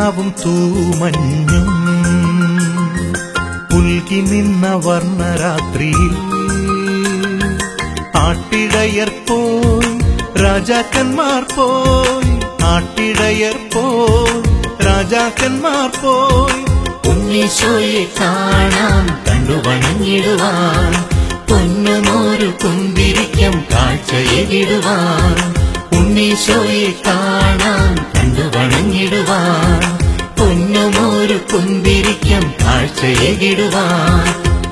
വെണ്ണിലാവും തൂമഞ്ഞും പുൽകി നിന്ന വർണ്ണരാത്രിയിൽ ആട്ടിടയർ പോയി രാജാക്കന്മാർ പോയി, ആട്ടിടയർ പോയി രാജാക്കന്മാർ പോയി. ഉണ്ണീശോയെ കാണാൻ കണ്ടു വണങ്ങിടുവാൻ, പൊന്നുമോരു കുന്തിരിക്കം കാഴ്ചയിടുവാൻ. ഉണ്ണീശോയെ കാണാൻ കണ്ടു വണങ്ങിടുവാൻ, പൊന്നുമോരു കുന്തിരിക്കം കാഴ്ചയിടുവാൻ.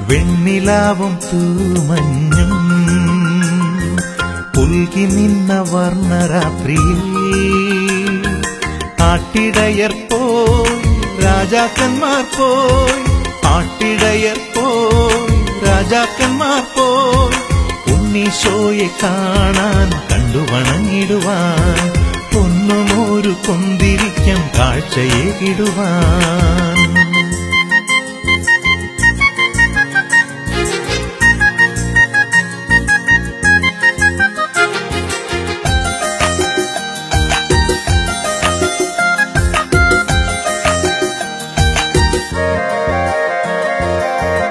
വെണ്ണിലാവും തൂമഞ്ഞും പുൽകി നിന്ന വർണ്ണരാത്രിയിൽ ആട്ടിടയർ പോയി രാജാക്കന്മാർ പോയി, ആട്ടിടയർ പോയി രാജാക്കന്മാർ പോയി. ഉണ്ണീശോയെ കാണാൻ കണ്ടു വണങ്ങിടുവാൻ, പൊന്നുമോരു കുന്തിരിക്കം കാഴ്ചയിടുവാൻ.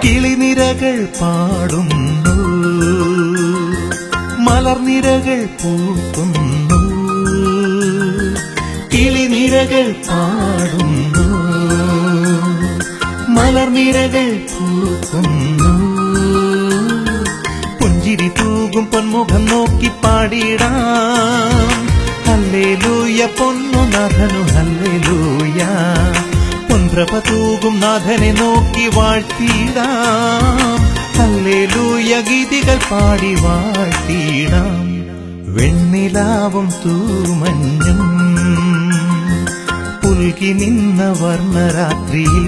കിളിനിരകൾ പാടുന്നു, മലർനിരകൾ പൂക്കുന്നു. കിളിനിരകൾ പാടുന്നു, മലർനിരകൾ പൂക്കുന്നു. പുഞ്ചിരി തൂകും പൊന്മുഖം നോക്കി പാടിടാം, ഹല്ലേലൂയ പൊന്നുനാഥനു ഹല്ലേലൂയ. പൊൻപ്രഭ തൂകും നാഥനെ നോക്കി വാഴ്ത്തിടാം, ഹല്ലേലൂയ ഗീതികൾ പാടി വാഴ്ത്തിടാം. വെണ്ണിലാവും തൂമഞ്ഞും പുൽകി നിന്ന വർണ്ണരാത്രിയിൽ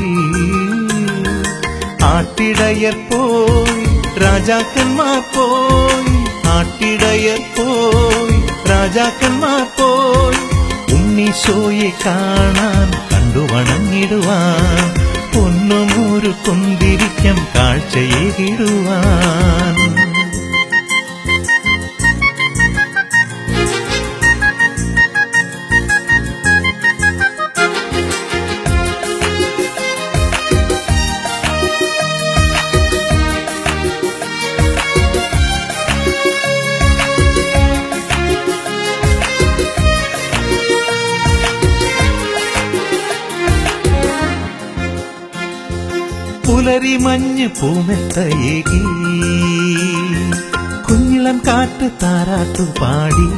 ആട്ടിടയർ പോയി രാജാക്കന്മാർ പോയി, ആട്ടിടയർ പോയി രാജാക്കന്മാർ പോയി. ഉണ്ണീശോയെ കാണാൻ കണ്ടു വണങ്ങിടുവാൻ, പൊന്നുമോരു കുന്തിരിക്കം കാഴ്ചയിടുവാൻ. പുലരി മഞ്ഞ് പൂമെത്തയേകി, കുഞ്ഞിളം കാറ്റ് താരാട്ടു പാടി.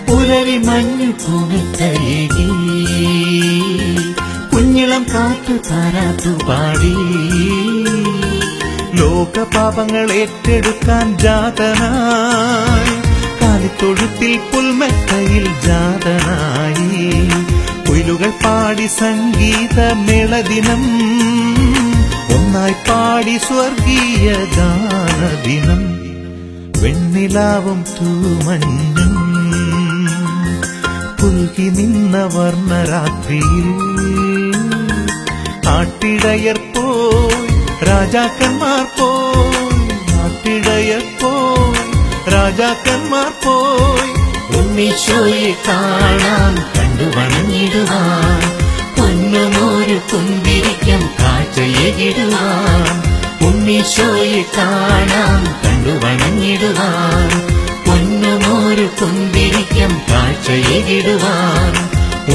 പുലരി മഞ്ഞ് പൂമെത്തയേകി, കുഞ്ഞിളം കാറ്റ് താരാട്ടു പാടി. ലോകപാപങ്ങൾ ഏറ്റെടുക്കാൻ ജാതനായി, കാലിത്തൊഴുത്തിൽ പുൽമെത്തയിൽ ജാതനായി. കുയിലുകൾ പാടി സംഗീത മേളദിനം, ഒന്നായി പാടി സ്വർഗീയ ഗാനദിനം. വെണ്ണിലാവും തൂമഞ്ഞും പുൽകി നിന്ന വർണ്ണരാത്രിയിൽ ആട്ടിടയർ പോയി രാജാക്കന്മാർ പോയി, ആട്ടിടയർ പോയി രാജാക്കന്മാർ പോയി. ഉണ്ണീശോയെ കാണാൻ കണ്ടു വണങ്ങിടുവാൻ, പൊന്നുമോരു കുന്തിരിക്കം കാഴ്ചയിടുവാൻ. ഉണ്ണീശോയെ കാണാൻ കണ്ടു വണങ്ങിടുവാൻ, പൊന്നുമോരു കുന്തിരിക്കം കാഴ്ചയിടുവാൻ.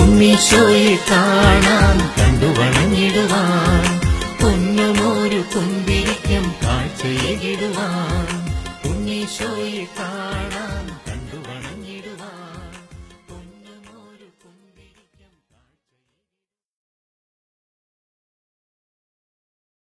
ഉണ്ണീശോയെ കാണാൻ കണ്ടു വണങ്ങിടുവാൻ, പൊന്നുമോരു കുന്തിരിക്കം